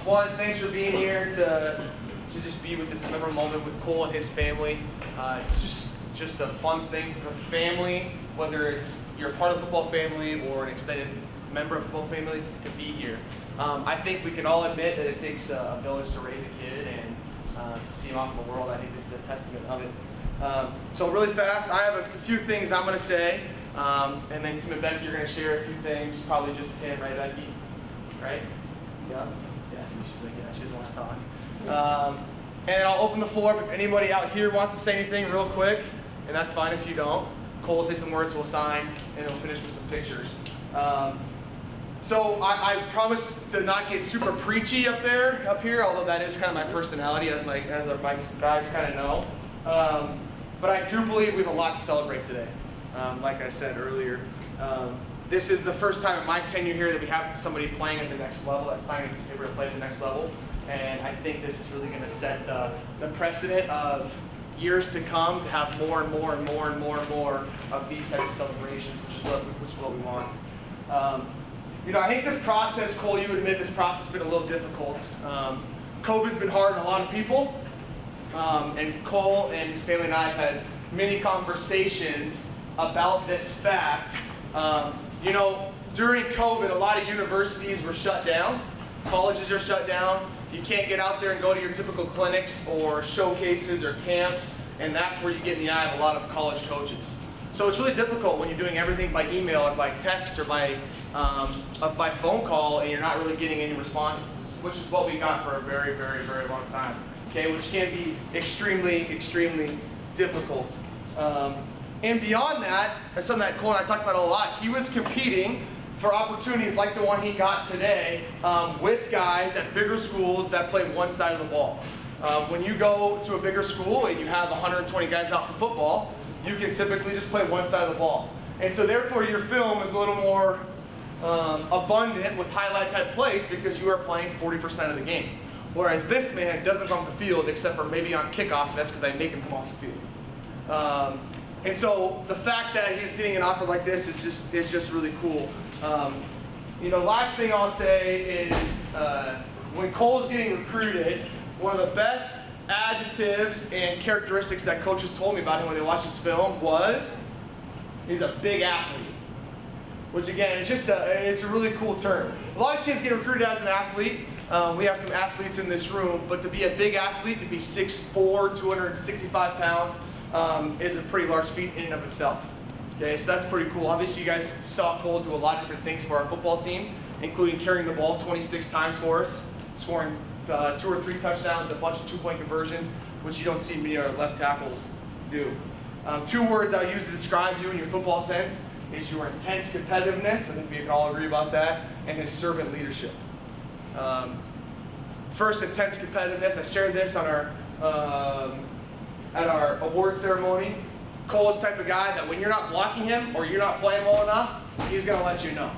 one, thanks for being here to just be with this memorable moment with Cole and his family. It's just a fun thing for the family, whether it's you're part of the football family or an extended member of the football family, to be here. I think we can all admit that it takes a village to raise a kid, and to see him off in the world, I think this is a testament of it. So really fast, I have a few things I'm going to say, and then Tim and Becky are going to share a few things, probably just Tim, right, Becky? Right? Yeah? Yeah, she's like, yeah, she doesn't want to talk. And I'll open the floor if anybody out here wants to say anything real quick, and that's fine if you don't. Cole will say some words, we'll sign, and we'll finish with some pictures. So I promise to not get super preachy up here, although that is kind of my personality, as my guys kind of know. But I do believe we have a lot to celebrate today. Like I said earlier, this is the first time in my tenure here that we have somebody playing at the next level, that's signing a paper to play at the next level. And I think this is really going to set the precedent of years to come to have more and more and more and more and more of these types of celebrations, which is what we want. You know, I think this process, Cole, you would admit this process has been a little difficult. COVID's been hard on a lot of people. And Cole and his family and I have had many conversations about this fact. You know, during COVID, a lot of universities were shut down. Colleges are shut down. You can't get out there and go to your typical clinics or showcases or camps, and that's where you get in the eye of a lot of college coaches. So it's really difficult when you're doing everything by email or by text or by phone call, and you're not really getting any responses, which is what we got for a very, very, very long time. Okay, which can be extremely, extremely difficult. And beyond that, that's something that Cole and I talked about a lot. He was competing for opportunities like the one he got today with guys at bigger schools that play one side of the ball. When you go to a bigger school and you have 120 guys out for football, you can typically just play one side of the ball. And so therefore your film is a little more abundant with highlight type plays because you are playing 40% of the game. Whereas this man doesn't come off the field except for maybe on kickoff, and that's because I make him come off the field. And so the fact that he's getting an offer like this is just really cool. You know, last thing I'll say is when Cole's getting recruited, one of the best adjectives and characteristics that coaches told me about him when they watched his film was he's a big athlete. Which again, it's a really cool term. A lot of kids get recruited as an athlete. We have some athletes in this room, but to be a big athlete, to be 6'4", 265 pounds, is a pretty large feat in and of itself. Okay, so that's pretty cool. Obviously, you guys saw Cole do a lot of different things for our football team, including carrying the ball 26 times for us, scoring 2 or 3 touchdowns, a bunch of 2-point conversions, which you don't see many of our left tackles do. 2 words I'll use to describe you in your football sense is your intense competitiveness, I think we can all agree about that, and his servant leadership. First, intense competitiveness. I shared this on at our award ceremony. Cole is the type of guy that when you're not blocking him or you're not playing well enough, he's going to let you know.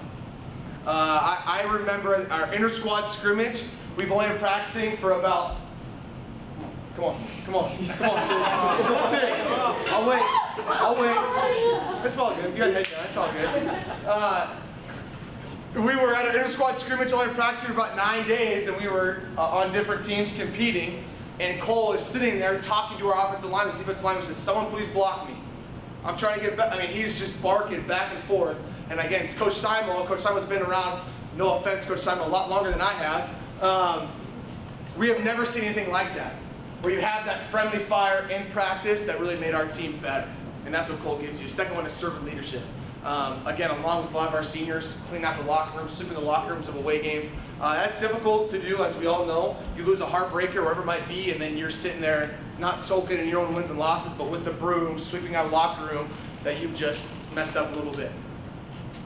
I remember our inter-squad scrimmage. We've only been practicing for about, come on, Sid. I'll wait. It's all good. You got head down. It's all good. We were at an inter-squad scrimmage, only practicing for about 9 days, and we were on different teams competing. And Cole is sitting there talking to our offensive lineman, defensive lineman, says, "Someone please block me. I'm trying to get back." I mean, he's just barking back and forth. And again, it's Coach Simon. Coach Simon's been around, no offense, Coach Simon, a lot longer than I have. We have never seen anything like that, where you have that friendly fire in practice that really made our team better. And that's what Cole gives you. Second one is servant leadership. Again, along with a lot of our seniors, cleaning out the locker rooms, sweeping the locker rooms of away games. That's difficult to do, as we all know. You lose a heartbreaker, wherever it might be, and then you're sitting there not soaking in your own wins and losses, but with the broom, sweeping out a locker room that you've just messed up a little bit.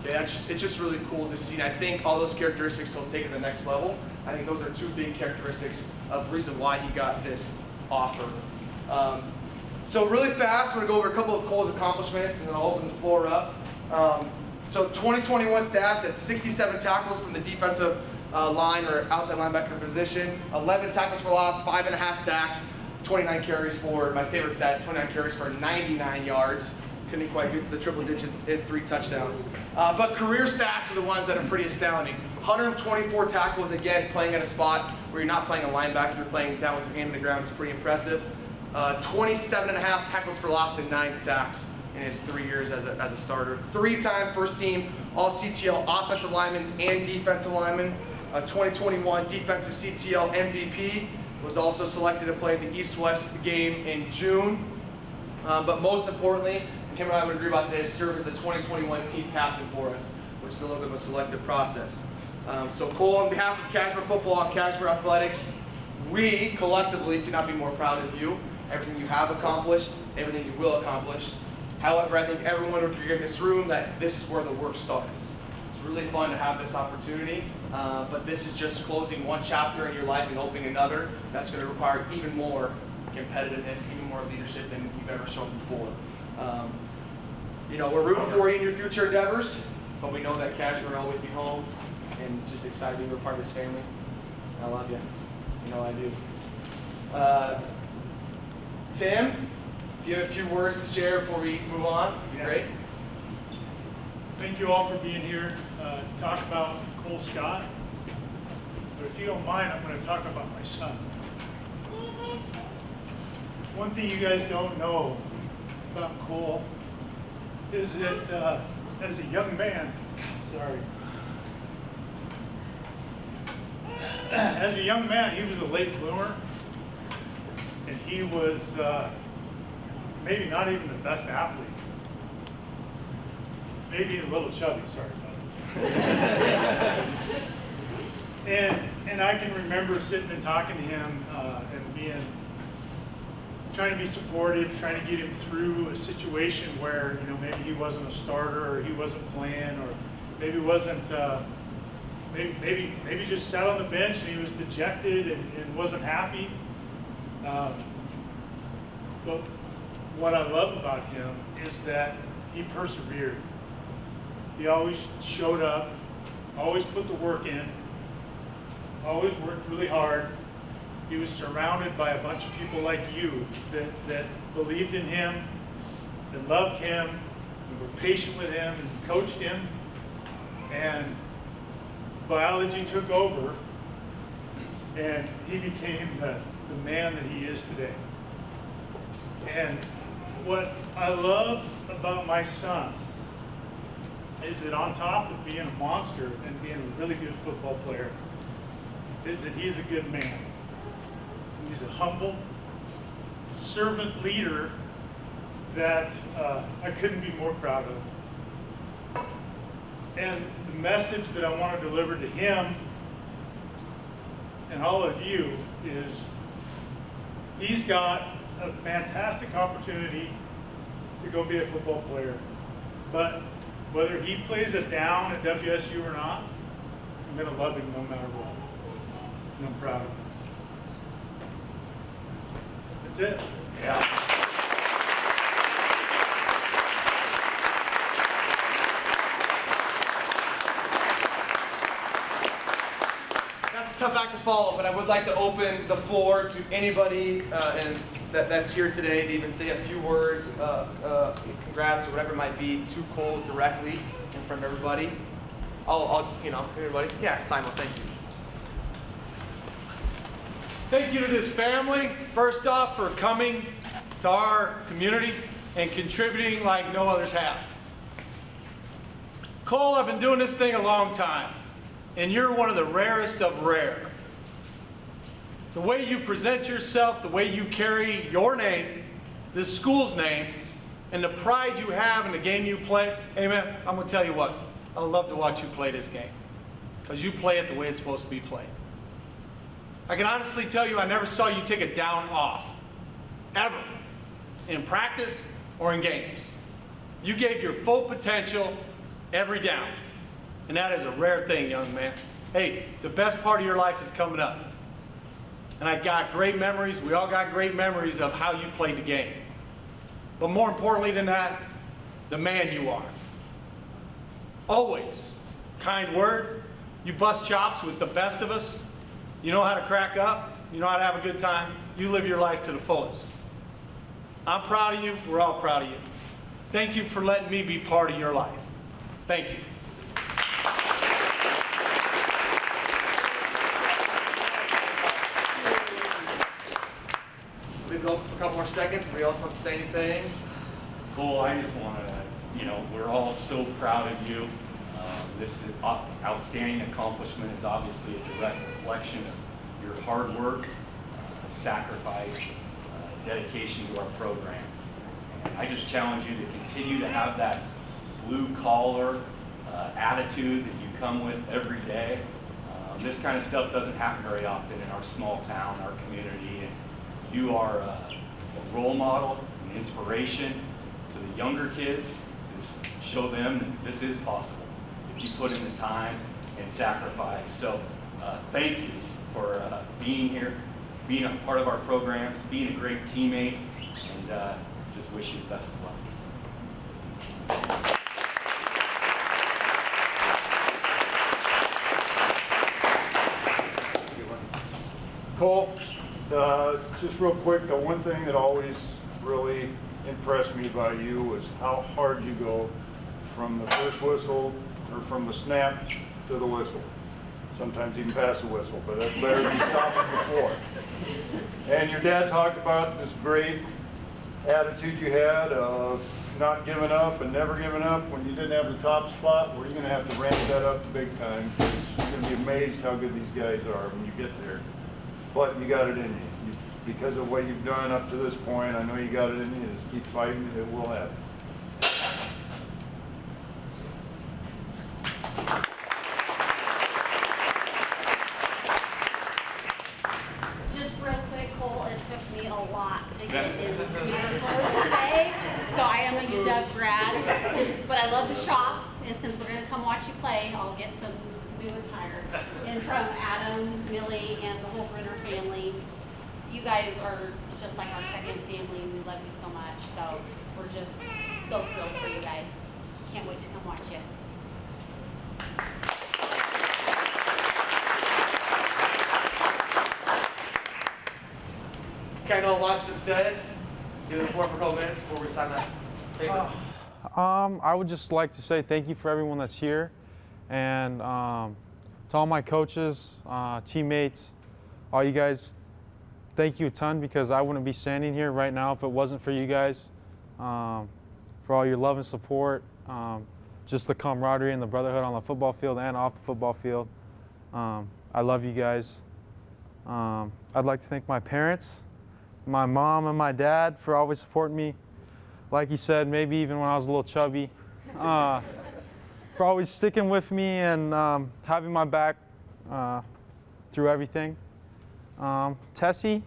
Okay, it's just really cool to see. And I think all those characteristics will take it to the next level. I think those are 2 big characteristics of the reason why he got this offer. So really fast, I'm going to go over a couple of Cole's accomplishments, and then I'll open the floor up. So 2021 stats at 67 tackles from the defensive line or outside linebacker position, 11 tackles for loss, 5.5 sacks, 29 carries for, my favorite stats, 29 carries for 99 yards. Couldn't quite get to the triple digit, hit 3 touchdowns. But career stats are the ones that are pretty astounding. 124 tackles, again, playing at a spot where you're not playing a linebacker, you're playing down with your hand in the ground. It's pretty impressive. 27.5 tackles for loss and 9 sacks in his 3 years as a starter. 3-time first team All-CTL offensive lineman and defensive lineman. 2021 defensive CTL MVP. Was also selected to play the East-West game in June. But most importantly, and him and I would agree about this, served as the 2021 team captain for us, which is a little bit of a selective process. So Cole, on behalf of Cashmere Football and Cashmere Athletics, we collectively cannot be more proud of you, everything you have accomplished, everything you will accomplish. However, I think everyone would agree in this room that this is where the work starts. It's really fun to have this opportunity, but this is just closing one chapter in your life and opening another. That's going to require even more competitiveness, even more leadership than you've ever shown before. You know, we're rooting for you in your future endeavors, but we know that Cashmere will always be home, and just excited that you're a part of this family. I love you. You know I do. Tim, if you have a few words to share before we move on, it'd be great. Thank you all for being here to talk about Cole Scott. But if you don't mind, I'm going to talk about my son. One thing you guys don't know about Cole is that as a young man, as a young man, he was a late bloomer, and he was maybe not even the best athlete. Maybe a little chubby, sorry about it. And I can remember sitting and talking to him and trying to be supportive, trying to get him through a situation where, you know, maybe he wasn't a starter or he wasn't playing, or maybe wasn't, maybe just sat on the bench and he was dejected and wasn't happy. But what I love about him is that he persevered. He always showed up, always put the work in, always worked really hard. He was surrounded by a bunch of people like you that believed in him, that loved him, and were patient with him and coached him. And biology took over, and he became the man that he is today. And what I love about my son is that on top of being a monster and being a really good football player, is that he's a good man. He's a humble servant leader that I couldn't be more proud of. And the message that I want to deliver to him and all of you is he's got a fantastic opportunity to go be a football player. But whether he plays it down at WSU or not, I'm going to love him no matter what. And I'm proud of him. That's it. Yeah. That's a tough act to follow, but I would like to open the floor to anybody that's here today to even say a few words, congrats or whatever it might be, to Cole directly in front of everybody. Everybody. Yeah, Simon, thank you. Thank you to this family, first off, for coming to our community and contributing like no others have. Cole, I've been doing this thing a long time, and you're one of the rarest of rare. The way you present yourself, the way you carry your name, this school's name, and the pride you have in the game you play, hey man, I'm gonna tell you what, I love to watch you play this game, because you play it the way it's supposed to be played. I can honestly tell you I never saw you take a down off, ever, in practice or in games. You gave your full potential every down, and that is a rare thing, young man. Hey, the best part of your life is coming up. And I got great memories, we all got great memories of how you played the game. But more importantly than that, the man you are. Always, kind word, you bust chops with the best of us. You know how to crack up, you know how to have a good time, you live your life to the fullest. I'm proud of you, we're all proud of you. Thank you for letting me be part of your life. Thank you. to go for a couple more seconds. Anybody else want to say anything? Cole, I just want to, we're all so proud of you. This is outstanding accomplishment is obviously a direct reflection of your hard work, sacrifice, dedication to our program. And I just challenge you to continue to have that blue collar attitude that you come with every day. This kind of stuff doesn't happen very often in our small town, our community. And you are a role model, an inspiration to the younger kids. Just show them that this is possible if you put in the time and sacrifice. So thank you for being here, being a part of our programs, being a great teammate, and just wish you the best of luck. Cole, just real quick, the one thing that always really impressed me by you was how hard you go from the first whistle, or from the snap to the whistle. Sometimes even past the whistle, but that's better than stopping before. And your dad talked about this great attitude you had of not giving up and never giving up when you didn't have the top spot. Well, you're going to have to ramp that up big time, because you're going to be amazed how good these guys are when you get there. But you got it in you. Because of what you've done up to this point, I know you got it in you. Just keep fighting, it will happen. Just real quick, Cole, it took me a lot to get in your clothes today. So I am a UW grad, but I love to shop. And since we're going to come watch you play, I'll get some new attire. And from Adam, Millie, and the whole Brenner family, you guys are just like our second family, and we love you so much. So we're just so thrilled for you guys. Can't wait to come watch you. Okay, I know a lot's been said. Give the floor for a couple minutes before we sign that paper. I would just like to say thank you for everyone that's here, and to all my coaches, teammates, all you guys, thank you a ton, because I wouldn't be standing here right now if it wasn't for you guys, for all your love and support, just the camaraderie and the brotherhood on the football field and off the football field. I love you guys. I'd like to thank my parents, my mom and my dad for always supporting me. Like you said, maybe even when I was a little chubby, for always sticking with me and having my back through everything. Tessie,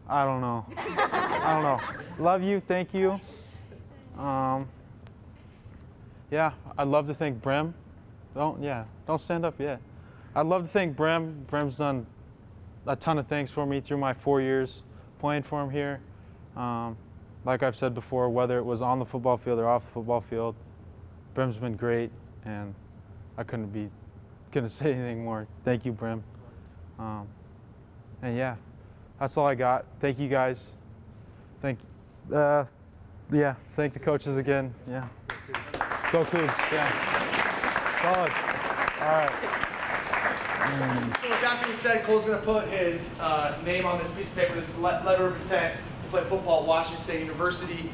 I don't know. Love you, thank you. Yeah, I'd love to thank Brem. Don't stand up yet. I'd love to thank Brem. Brem's done a ton of things for me through my 4 years playing for him here. Like I've said before, whether it was on the football field or off the football field, Brem's been great, and I couldn't say anything more. Thank you, Brem. And yeah, that's all I got. Thank you guys. Thank the coaches again. Yeah. Go Cougs. Yeah. Solid. All right. So with that being said, Cole's going to put his name on this piece of paper, this letter of intent to play football at Washington State University.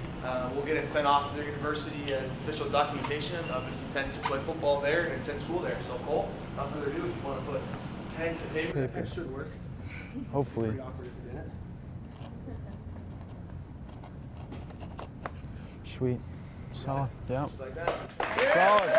We'll get it sent off to their university as official documentation of his intent to play football there and attend school there. So Cole, without further ado, if you want to put pen to paper. That should work. Hopefully. Sweet. Solid. Yeah. Just like that. Solid.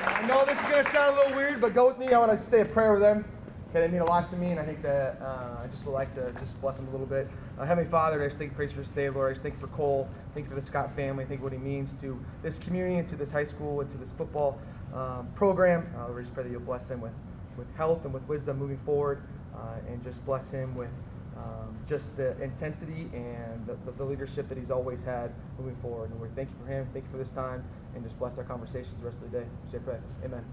I know this is going to sound a little weird, but go with me. I want to say a prayer with them. Okay, they mean a lot to me, and I think that I just would like to just bless them a little bit. Heavenly Father, I just thank you, praise for this day, Lord. I just thank you for Cole. Thank you for the Scott family. Thank you what he means to this community, and to this high school, and to this football program. We just pray that you'll bless him with health and with wisdom moving forward, and just bless him with just the intensity and the leadership that he's always had moving forward. And we thank you for him. Thank you for this time, and just bless our conversations the rest of the day. Amen.